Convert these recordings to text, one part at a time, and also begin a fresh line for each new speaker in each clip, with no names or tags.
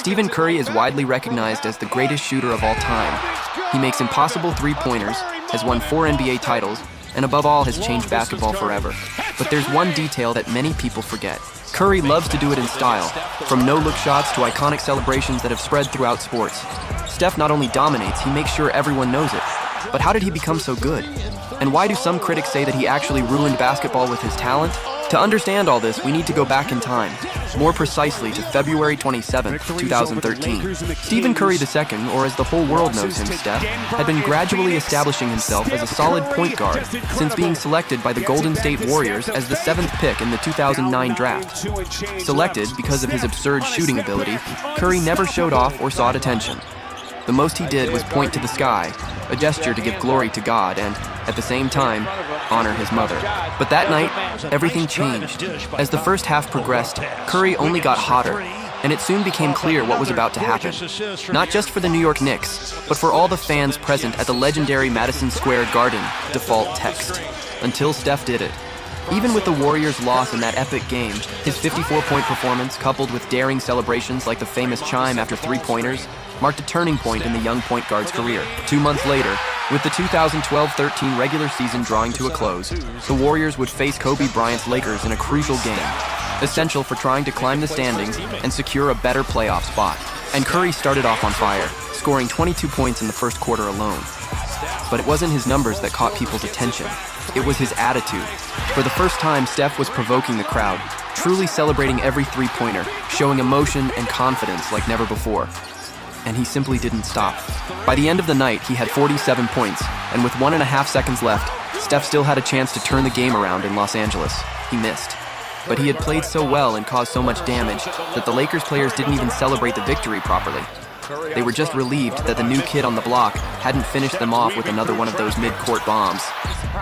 Stephen Curry is widely recognized as the greatest shooter of all time. He makes impossible three-pointers, has won 4 NBA titles, and above all has changed basketball forever. But there's one detail that many people forget. Curry loves to do it in style, from no-look shots to iconic celebrations that have spread throughout sports. Steph not only dominates, he makes sure everyone knows it. But how did he become so good? And why do some critics say that he actually ruined basketball with his talent? To understand all this, we need to go back in time, more precisely to February 27, 2013. Stephen Curry II, or as the whole world knows him, Steph, had been gradually establishing himself as a solid point guard since being selected by the Golden State Warriors as the 7th pick in the 2009 draft. Selected because of his absurd shooting ability, Curry never showed off or sought attention. The most he did was point to the sky, a gesture to give glory to God and, at the same time, honor his mother. But that night, everything changed. As the first half progressed, Curry only got hotter, and it soon became clear what was about to happen. Not just for the New York Knicks, but for all the fans present at the legendary Madison Square Garden default text. Until Steph did it. Even with the Warriors' loss in that epic game, his 54-point performance, coupled with daring celebrations like the famous chime after three-pointers, marked a turning point in the young point guard's career. 2 months later, with the 2012-13 regular season drawing to a close, the Warriors would face Kobe Bryant's Lakers in a crucial game, essential for trying to climb the standings and secure a better playoff spot. And Curry started off on fire, scoring 22 points in the first quarter alone. But it wasn't his numbers that caught people's attention. It was his attitude. For the first time, Steph was provoking the crowd, truly celebrating every three-pointer, showing emotion and confidence like never before. And he simply didn't stop. By the end of the night, he had 47 points, and with 1.5 seconds left, Steph still had a chance to turn the game around in Los Angeles. He missed. But he had played so well and caused so much damage that the Lakers players didn't even celebrate the victory properly. They were just relieved that the new kid on the block hadn't finished them off with another one of those mid-court bombs.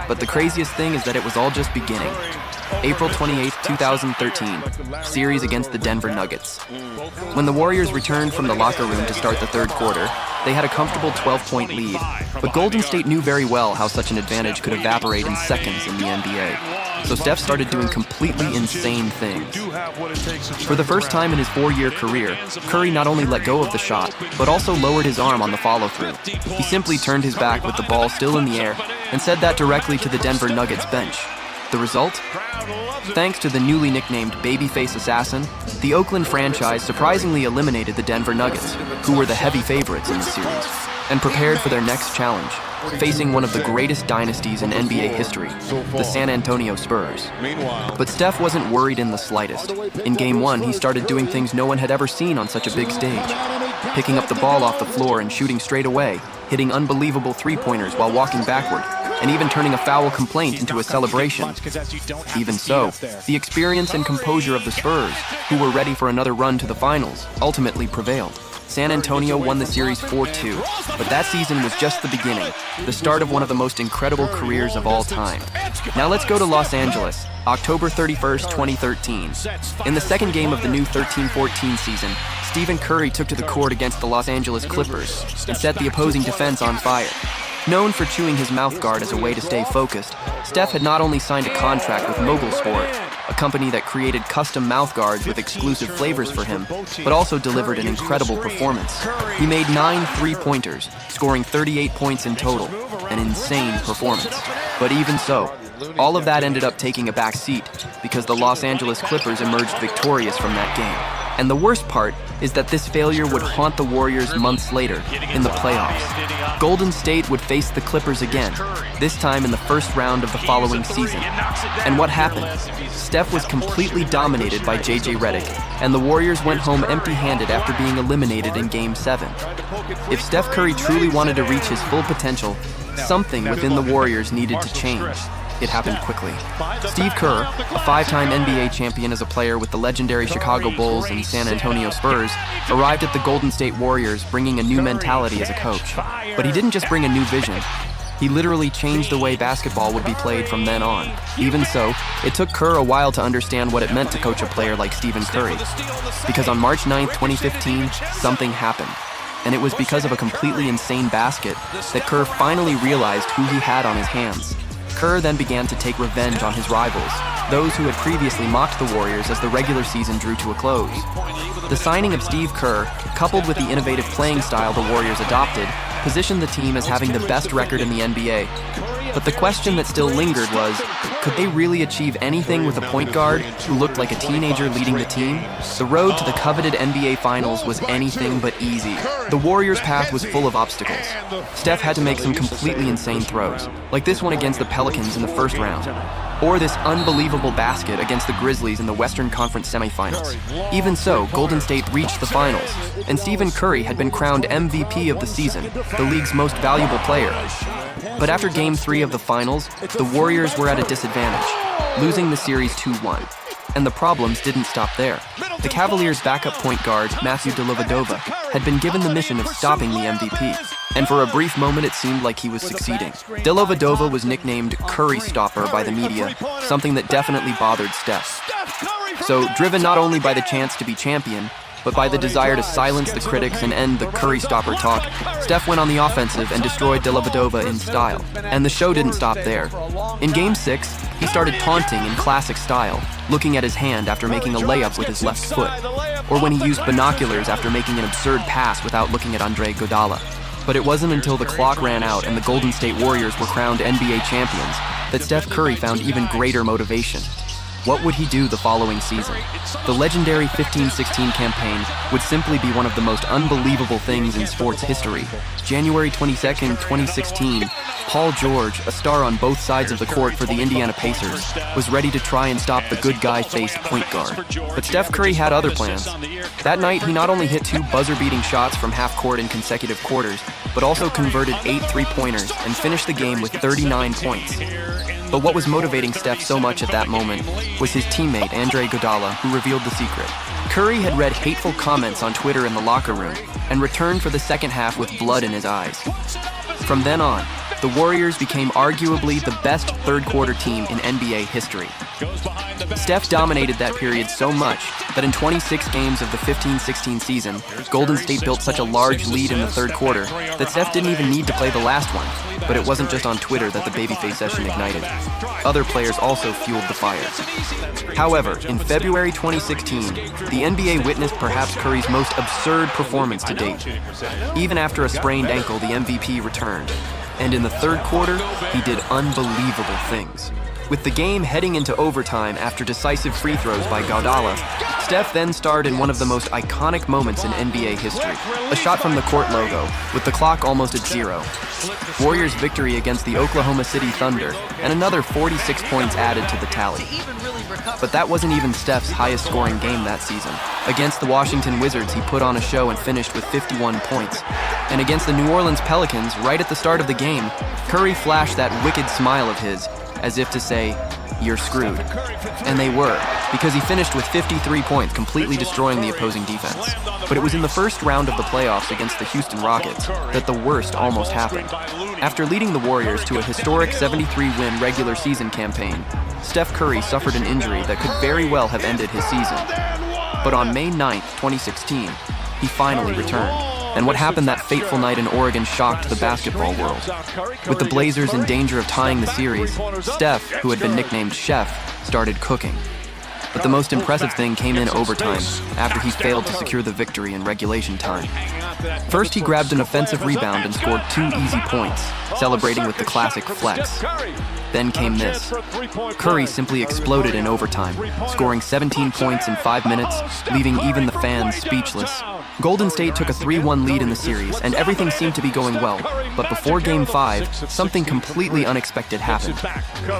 But the craziest thing is that it was all just beginning. April 28, 2013, series against the Denver Nuggets. When the Warriors returned from the locker room to start the third quarter, they had a comfortable 12-point lead, but Golden State knew very well how such an advantage could evaporate in seconds in the NBA. So Steph started doing completely insane things. For the first time in his 4-year career, Curry not only let go of the shot, but also lowered his arm on the follow-through. He simply turned his back with the ball still in the air and said that directly to the Denver Nuggets bench. The result? Thanks to the newly nicknamed Babyface Assassin, the Oakland franchise surprisingly eliminated the Denver Nuggets, who were the heavy favorites in the series, and prepared for their next challenge, facing one of the greatest dynasties in NBA history, the San Antonio Spurs. But Steph wasn't worried in the slightest. In Game 1, he started doing things no one had ever seen on such a big stage. Picking up the ball off the floor and shooting straight away, hitting unbelievable three-pointers while walking backward, and even turning a foul complaint into a celebration. Even so, the experience and composure of the Spurs, who were ready for another run to the finals, ultimately prevailed. San Antonio won the series 4-2, but that season was just the beginning, the start of one of the most incredible careers of all time. Now let's go to Los Angeles, October 31st, 2013. In the second game of the new 13-14 season, Stephen Curry took to the court against the Los Angeles Clippers and set the opposing defense on fire. Known for chewing his mouthguard as a way to stay focused, Steph had not only signed a contract with Mogul Sport, a company that created custom mouthguards with exclusive flavors for him, but also delivered an incredible performance. He made 9 three-pointers, scoring 38 points in total, an insane performance. But even so, all of that ended up taking a back seat because the Los Angeles Clippers emerged victorious from that game. And the worst part is that this failure would haunt the Warriors months later in the playoffs. Golden State would face the Clippers again, this time in the first round of the following season. And what happened? Steph was completely dominated by J.J. Redick, and the Warriors went home empty-handed after being eliminated in Game 7. If Steph Curry truly wanted to reach his full potential, something within the Warriors needed to change. It happened quickly. Steve Kerr, a 5-time NBA champion as a player with the legendary Chicago Bulls and San Antonio Spurs, arrived at the Golden State Warriors bringing a new mentality as a coach. But he didn't just bring a new vision. He literally changed the way basketball would be played from then on. Even so, it took Kerr a while to understand what it meant to coach a player like Stephen Curry. Because on March 9, 2015, something happened. And it was because of a completely insane basket that Kerr finally realized who he had on his hands. Kerr then began to take revenge on his rivals, those who had previously mocked the Warriors as the regular season drew to a close. The signing of Steve Kerr, coupled with the innovative playing style the Warriors adopted, positioned the team as having the best record in the NBA. But the question that still lingered was, could they really achieve anything with a point guard who looked like a teenager leading the team? The road to the coveted NBA Finals was anything but easy. The Warriors' path was full of obstacles. Steph had to make some completely insane throws, like this one against the Pelicans in the first round, or this unbelievable basket against the Grizzlies in the Western Conference semifinals. Even so, Golden State reached the finals, and Stephen Curry had been crowned MVP of the season, the league's most valuable player. But after Game 3 of the finals, the Warriors were at a disadvantage, losing the series 2-1. And the problems didn't stop there. The Cavaliers' backup point guard, Matthew Dellavedova, had been given the mission of stopping the MVP. And for a brief moment, it seemed like he was succeeding. Dellavedova was nicknamed Curry Stopper by the media, something that definitely bothered Steph. So, driven not only by the chance to be champion, but by the desire to silence the critics and end the Curry Stopper talk, Steph went on the offensive and destroyed Dellavedova in style. And the show didn't stop there. In Game 6, he started taunting in classic style, looking at his hand after making a layup with his left foot, or when he used binoculars after making an absurd pass without looking at Andre Iguodala. But it wasn't until the clock ran out and the Golden State Warriors were crowned NBA champions that Steph Curry found even greater motivation. What would he do the following season? The legendary 15-16 campaign would simply be one of the most unbelievable things in sports history. January 22nd, 2016, Paul George, a star on both sides of the court for the Indiana Pacers, was ready to try and stop the good guy-faced point guard. But Steph Curry had other plans. That night, he not only hit 2 buzzer-beating shots from half court in consecutive quarters, but also converted 8 three-pointers and finished the game with 39 points. But what was motivating Steph so much at that moment was his teammate, Andre Iguodala, who revealed the secret. Curry had read hateful comments on Twitter in the locker room and returned for the second half with blood in his eyes. From then on, the Warriors became arguably the best third-quarter team in NBA history. Steph dominated that period so much that in 26 games of the 15-16 season, Golden State built such a large lead in the third quarter that Steph didn't even need to play the last one. But it wasn't just on Twitter that the babyface session ignited. Other players also fueled the fire. However, in February 2016, the NBA witnessed perhaps Curry's most absurd performance to date. Even after a sprained ankle, the MVP returned. And in the third quarter, he did unbelievable things. With the game heading into overtime after decisive free throws by Iguodala, Steph then starred in one of the most iconic moments in NBA history. A shot from the court logo, with the clock almost at 0. Warriors' victory against the Oklahoma City Thunder, and another 46 points added to the tally. But that wasn't even Steph's highest scoring game that season. Against the Washington Wizards, he put on a show and finished with 51 points. And against the New Orleans Pelicans, right at the start of the game, Curry flashed that wicked smile of his, as if to say, "You're screwed." And they were, because he finished with 53 points, completely destroying the opposing defense. But it was in the first round of the playoffs against the Houston Rockets that the worst almost happened. After leading the Warriors to a historic 73-win regular season campaign, Steph Curry suffered an injury that could very well have ended his season. But on May 9th, 2016, he finally returned. And what happened that fateful night in Oregon shocked the basketball world. With the Blazers in danger of tying the series, Steph, who had been nicknamed Chef, started cooking. But the most impressive thing came in overtime, after he failed to secure the victory in regulation time. First, he grabbed an offensive rebound and scored 2 easy points, celebrating with the classic flex. Then came this. Curry simply exploded in overtime, scoring 17 points in 5 minutes, leaving even the fans speechless. Golden State took a 3-1 lead in the series, and everything seemed to be going well. But before Game 5, something completely unexpected happened.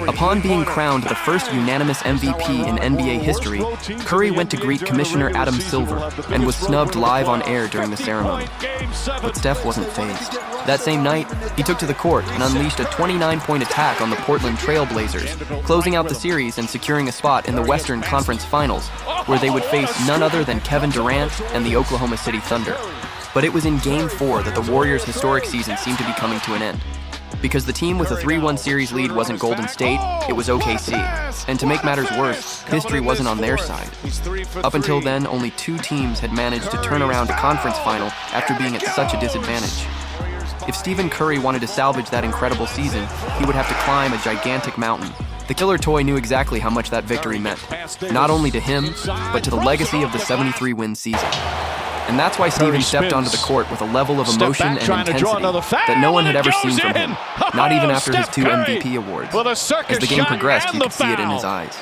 Upon being crowned the first unanimous MVP in NBA history, Curry went to greet Commissioner Adam Silver and was snubbed live on air during the ceremony. But Steph wasn't fazed. That same night, he took to the court and unleashed a 29-point attack on the Portland Trail Blazers, closing out the series and securing a spot in the Western Conference Finals, where they would face none other than Kevin Durant and the Oklahoma City Thunder. But it was in Game 4 that the Warriors' historic season seemed to be coming to an end. Because the team with a 3-1 series lead wasn't Golden State, it was OKC. And to make matters worse, history wasn't on their side. Up until then, only 2 teams had managed to turn around a conference final after being at such a disadvantage. If Stephen Curry wanted to salvage that incredible season, he would have to climb a gigantic mountain. The killer toy knew exactly how much that victory meant, not only to him, but to the legacy of the 73-win season. And that's why Stephen stepped onto the court with a level of emotion and intensity that no one had ever seen from him, not even after his 2 MVP awards. As the game progressed, you could see it in his eyes.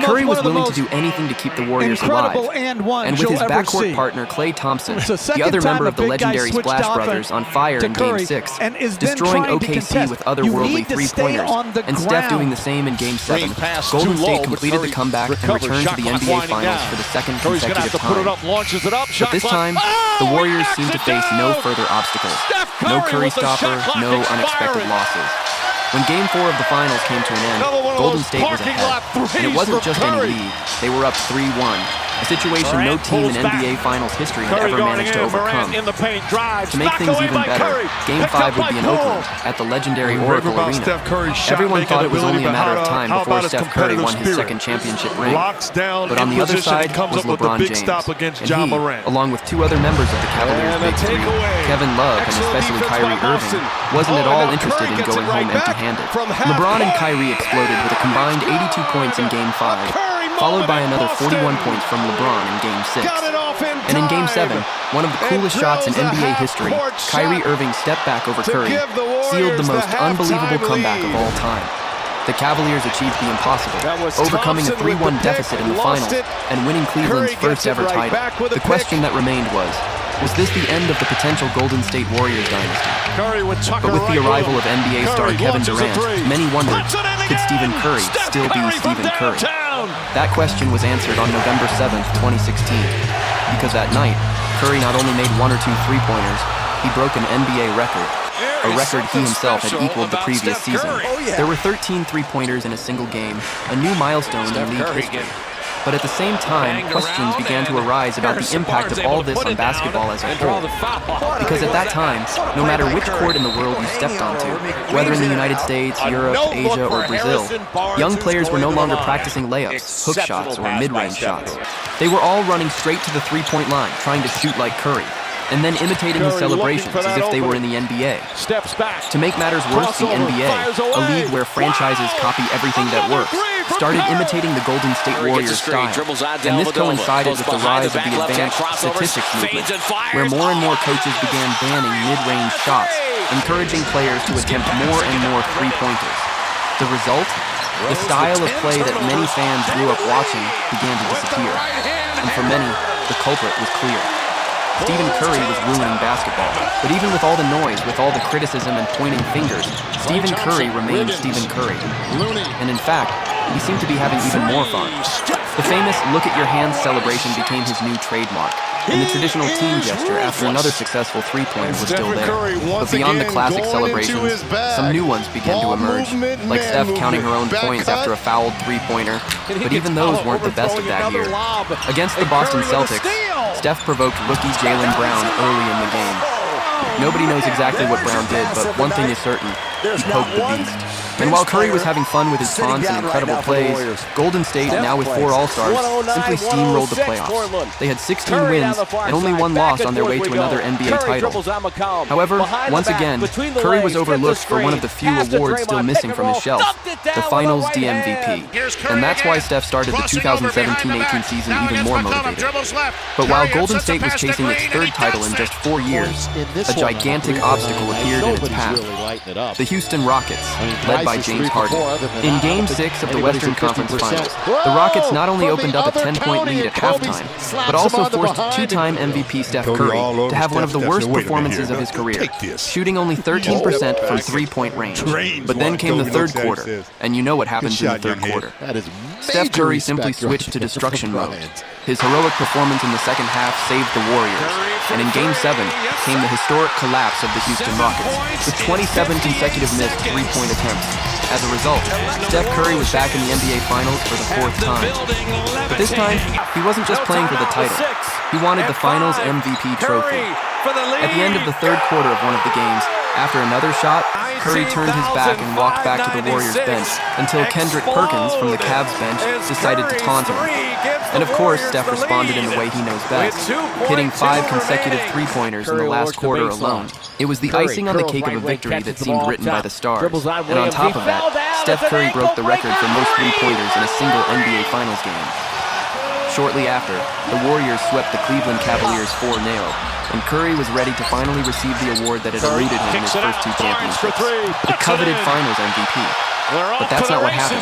Curry was willing to do anything to keep the Warriors alive, and with his backcourt partner Klay Thompson, the other member of the legendary Splash Brothers, on fire in Game 6, destroying OKC with otherworldly three-pointers, and Steph doing the same in Game 7, Golden State completed the comeback and returned to the NBA Finals for the second consecutive time. But this time, the Warriors seemed to face no further obstacles, no Curry stopper, no unexpected losses. When Game 4 of the Finals came to an end, Golden State was ahead, and it wasn't just any lead, they were up 3-1, a situation no team in NBA Finals history had ever managed to overcome. To make things even better, Game 5 would be in Oakland, at the legendary Oracle Arena. Everyone thought it was only a matter of time before Steph Curry won his second championship ring. But on the other side was LeBron James, and he, along with 2 other members of the Cavaliers' Big Three, Kevin Love and especially Kyrie Irving, wasn't at all interested in going home empty-handed. LeBron and Kyrie exploded with a combined 82 points in Game 5, followed by another 41 points from LeBron in Game 6. And in Game 7, one of the coolest shots in NBA history, Kyrie Irving's step back over Curry sealed the most unbelievable comeback of all time. The Cavaliers achieved the impossible, overcoming a 3-1 deficit in the finals and winning Cleveland's first ever title. The question that remained was this the end of the potential Golden State Warriors dynasty? But with the arrival of NBA star Kevin Durant, many wondered, could Stephen Curry still be Stephen Curry? That question was answered on November 7th, 2016, because that night, Curry not only made 1 or 2 three-pointers, he broke an NBA record, a record he himself had equaled the previous season. There were 13 three-pointers in a single game, a new milestone in league history. But at the same time, questions began to arise about the impact of all this on basketball as a whole. Because at that time, no matter which court in the world you stepped onto, whether in the United States, Europe, Asia, or Brazil, young players were no longer practicing layups, hook shots, or mid-range shots. They were all running straight to the three-point line, trying to shoot like Curry, and then imitating his celebrations as if they were in the NBA. To make matters worse, the NBA, a league where franchises copy everything that works, started imitating the Golden State Warriors style. And this coincided with the rise of the advanced statistics movement, where more and more coaches began banning mid-range shots, encouraging players to attempt more and more three-pointers. The result? The style of play that many fans grew up watching began to disappear. And for many, the culprit was clear. Stephen Curry was ruining basketball. But even with all the noise, with all the criticism and pointing fingers, Stephen Curry remained Stephen Curry. And in fact, he seemed to be having even more fun. The famous look at your hands celebration became his new trademark. And the traditional team gesture after another successful three-pointer was still there. But beyond the classic celebrations, some new ones began to emerge, like Steph counting her own points after a fouled three-pointer. But even those weren't the best of that year. Against the Boston Celtics, Steph provoked rookie Jaylen Brown early in the game. Nobody knows exactly what Brown did, but one thing is certain, he poked the beast. And while Curry was having fun with his taunts and incredible plays, Golden State, now with 4 All-Stars, simply steamrolled the playoffs. They had 16 wins and only 1 loss on their way to another NBA title. However, once again, Curry was overlooked for one of the few awards still missing from his shelf, the Finals DMVP. And that's why Steph started the 2017-18 season even more motivated. But while Golden State was chasing its 3rd title in just 4 years, a gigantic obstacle appeared in its path. The Houston Rockets, led by James Harden. In Game 6 of the Western Conference Finals, the Rockets not only opened up a 10-point lead at halftime, but also forced 2-time MVP Steph Curry to have one of the worst performances of his career, shooting only 13% from three-point range. But then came the 3rd quarter, and you know what happens in the 3rd quarter. Steph Curry simply switched to destruction mode. His heroic performance in the second half saved the Warriors, and in Game 7 came the historic collapse of the Houston Rockets, with 27 consecutive missed three-point attempts. As a result, Steph Curry was back in the NBA Finals for the 4th time. But this time, he wasn't just playing for the title. He wanted the Finals MVP trophy. At the end of the 3rd quarter of one of the games, after another shot, Curry turned his back and walked back to the Warriors bench until Kendrick Perkins from the Cavs bench decided to taunt him. And of course, Steph responded in the way he knows best, hitting 5 consecutive three-pointers in the last quarter alone. It was the icing on the cake of a victory that seemed written by the stars. And on top of that, Steph Curry broke the record for most three-pointers in a single NBA Finals game. Shortly after, the Warriors swept the Cleveland Cavaliers 4-0, and Curry was ready to finally receive the award that had eluded him in his first 2 championships, the coveted Finals MVP. But that's not what happened.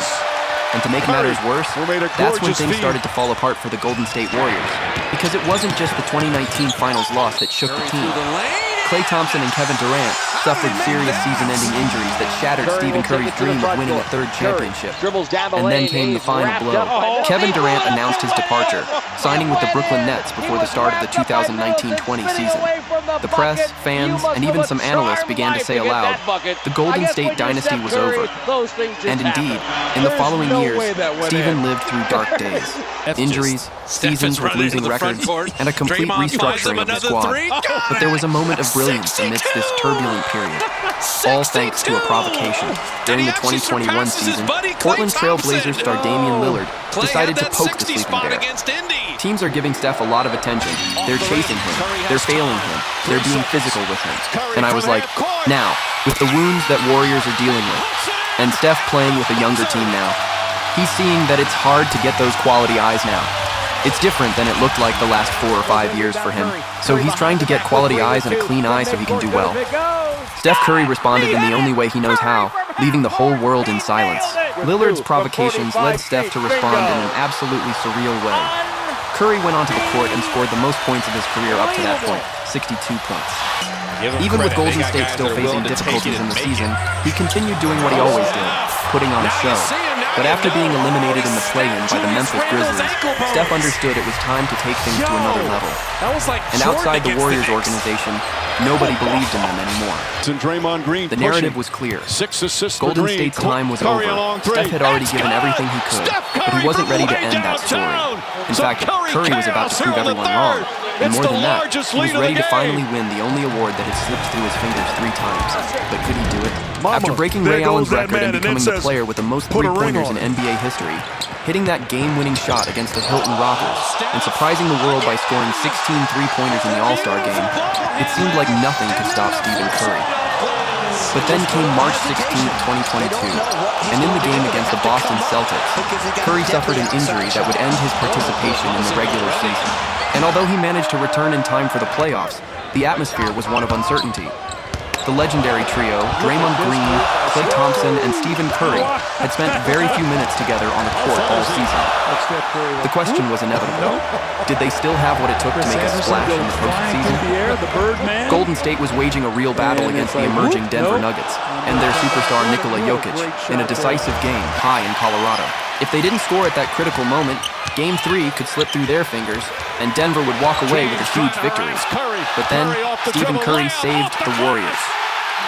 And to make matters worse, that's when things started to fall apart for the Golden State Warriors, because it wasn't just the 2019 Finals loss that shook the team. Klay Thompson and Kevin Durant suffered serious season-ending injuries that shattered Stephen Curry's dream of winning a 3rd championship. And then came the final blow. Kevin Durant announced his departure, signing with the Brooklyn Nets before the start of the 2019-20 season. The press, fans, and even some analysts began to say aloud, the Golden State dynasty was over. And indeed, in the following years, Stephen lived through dark days. Injuries, seasons with losing records, and a complete restructuring of the squad. But there was a moment of brilliance amidst this turbulent period. All thanks to a provocation. During the 2021 season, Portland Trail Blazers star Damian Lillard decided to poke the sleeping bear. Teams are giving Steph a lot of attention. They're chasing him. They're failing him. They're being physical with him. And I was like, now, with the wounds that Warriors are dealing with, and Steph playing with a younger team now, he's seeing that it's hard to get those quality eyes now. It's different than it looked like the last 4 or 5 years for him. So he's trying to get quality eyes and a clean eye so he can do well. Steph Curry responded in the only way he knows how, leaving the whole world in silence. Lillard's provocations led Steph to respond in an absolutely surreal way. Curry went onto the court and scored the most points of his career up to that point, 62 points. Even with Golden State still facing difficulties in the season, he continued doing what he always did, putting on a show. But after being eliminated in the play-in by the Memphis Grizzlies, Steph understood it was time to take things to another level. And outside the Warriors organization, nobody believed in them anymore. The narrative was clear. Golden State's time was over. Steph had already given everything he could, but he wasn't ready to end that story. In fact, Curry was about to prove everyone wrong. And more than that, he was ready to finally win the only award that had slipped through his fingers 3 times. But could he do it? After breaking Ray Allen's record and becoming the player with the most three-pointers in NBA history, hitting that game-winning shot against the Hilton Rockets, and surprising the world by scoring 16 three-pointers in the All-Star game, it seemed like nothing could stop Stephen Curry. But then came March 16, 2022, and in the game against the Boston Celtics, Curry suffered an injury that would end his participation in the regular season. And although he managed to return in time for the playoffs, the atmosphere was one of uncertainty. The legendary trio, Draymond Green, Klay Thompson, and Stephen Curry, had spent very few minutes together on the court all season. The question was inevitable. Did they still have what it took to make a splash in the postseason? Golden State was waging a real battle against the emerging Denver Nuggets and their superstar Nikola Jokic in a decisive game high in Colorado. If they didn't score at that critical moment, Game 3 could slip through their fingers, and Denver would walk away with a huge victory. But then, Stephen Curry saved the Warriors.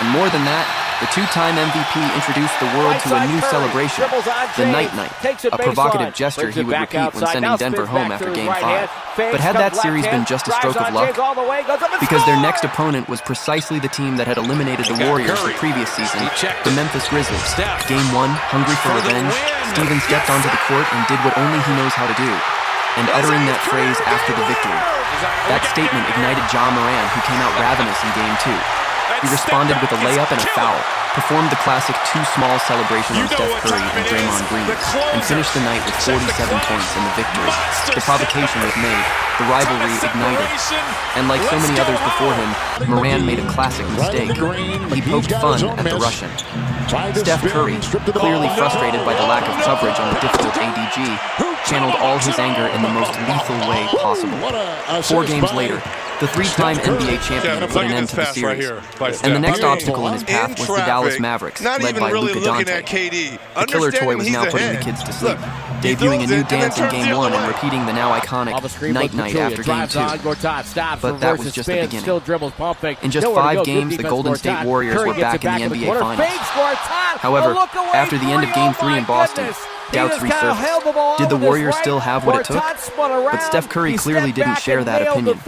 And more than that, the 2-time MVP introduced the world to a new celebration, the Night Night, a provocative gesture he would repeat when sending Denver home after Game 5. But had that series been just a stroke of luck? Because their next opponent was precisely the team that had eliminated the Warriors the previous season, the Memphis Grizzlies. Game 1, hungry for revenge, Stephen stepped onto the court and did what only he knows how to do. And uttering that phrase after the victory, that statement ignited Ja Morant, who came out ravenous in Game 2. He responded with a layup and a foul, performed the classic two-small celebration on Steph Curry and Draymond Green, and finished the night with 47 points in the victory. The provocation was made, the rivalry ignited, and like so many others before him, Moran made a classic mistake. He poked fun at the Russian. Steph Curry, clearly frustrated by the lack of coverage on the difficult ADG, channeled all his anger in the most lethal way possible. 4 games later, the 3-time NBA champion put an end to the series. And the next obstacle in his path was the Dallas Mavericks, led by Luka Doncic. The killer toy was now putting the kids to sleep, debuting a new dance in Game 1 and repeating the now iconic Night Night after Game 2. But that was just the beginning. In just 5 games, the Golden State Warriors were back in the NBA Finals. However, after the end of Game 3 in Boston, doubts resurfaced. Did the Warriors still have what it took? But Steph Curry clearly didn't share that opinion.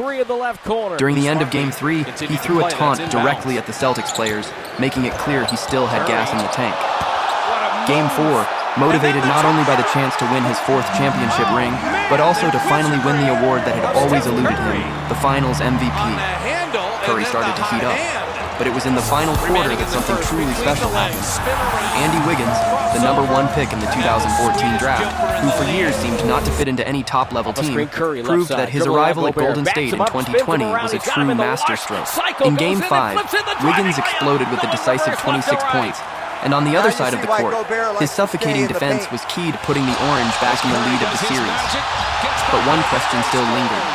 During the end of Game 3, he threw a taunt directly at the Celtics players, making it clear he still had gas in the tank. Game 4, motivated not only by the chance to win his 4th championship ring, but also to finally win the award that had always eluded him, the Finals MVP. Curry started to heat up, but it was in the final quarter that something truly special happened. Andy Wiggins, the #1 pick in the 2014 draft, who for years seemed not to fit into any top-level team, proved that his arrival at Golden State in 2020 was a true masterstroke. In Game 5, Wiggins exploded with a decisive 26 points, and on the other side of the court, his suffocating defense was key to putting the Orange back in the lead of the series. But one question still lingered.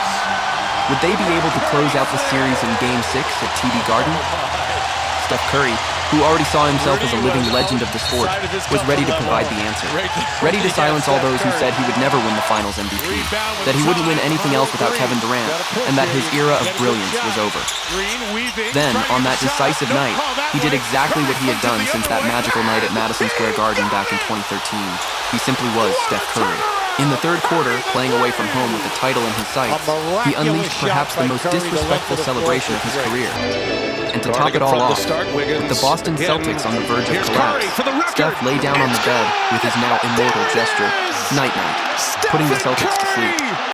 Would they be able to close out the series in Game 6 at TD Garden? Steph Curry, who already saw himself as a living legend of the sport, was ready to provide the answer. Ready to silence all those who said he would never win the Finals MVP, that he wouldn't win anything else without Kevin Durant, and that his era of brilliance was over. Then, on that decisive night, he did exactly what he had done since that magical night at Madison Square Garden back in 2013. He simply was Steph Curry. In the third quarter, playing away from home with the title in his sights, he unleashed perhaps the most disrespectful celebration of his career. And to top it all off, with the Boston Celtics on the verge of collapse, Steph lay down on the bed with his now immortal gesture, night-night, putting the Celtics to sleep.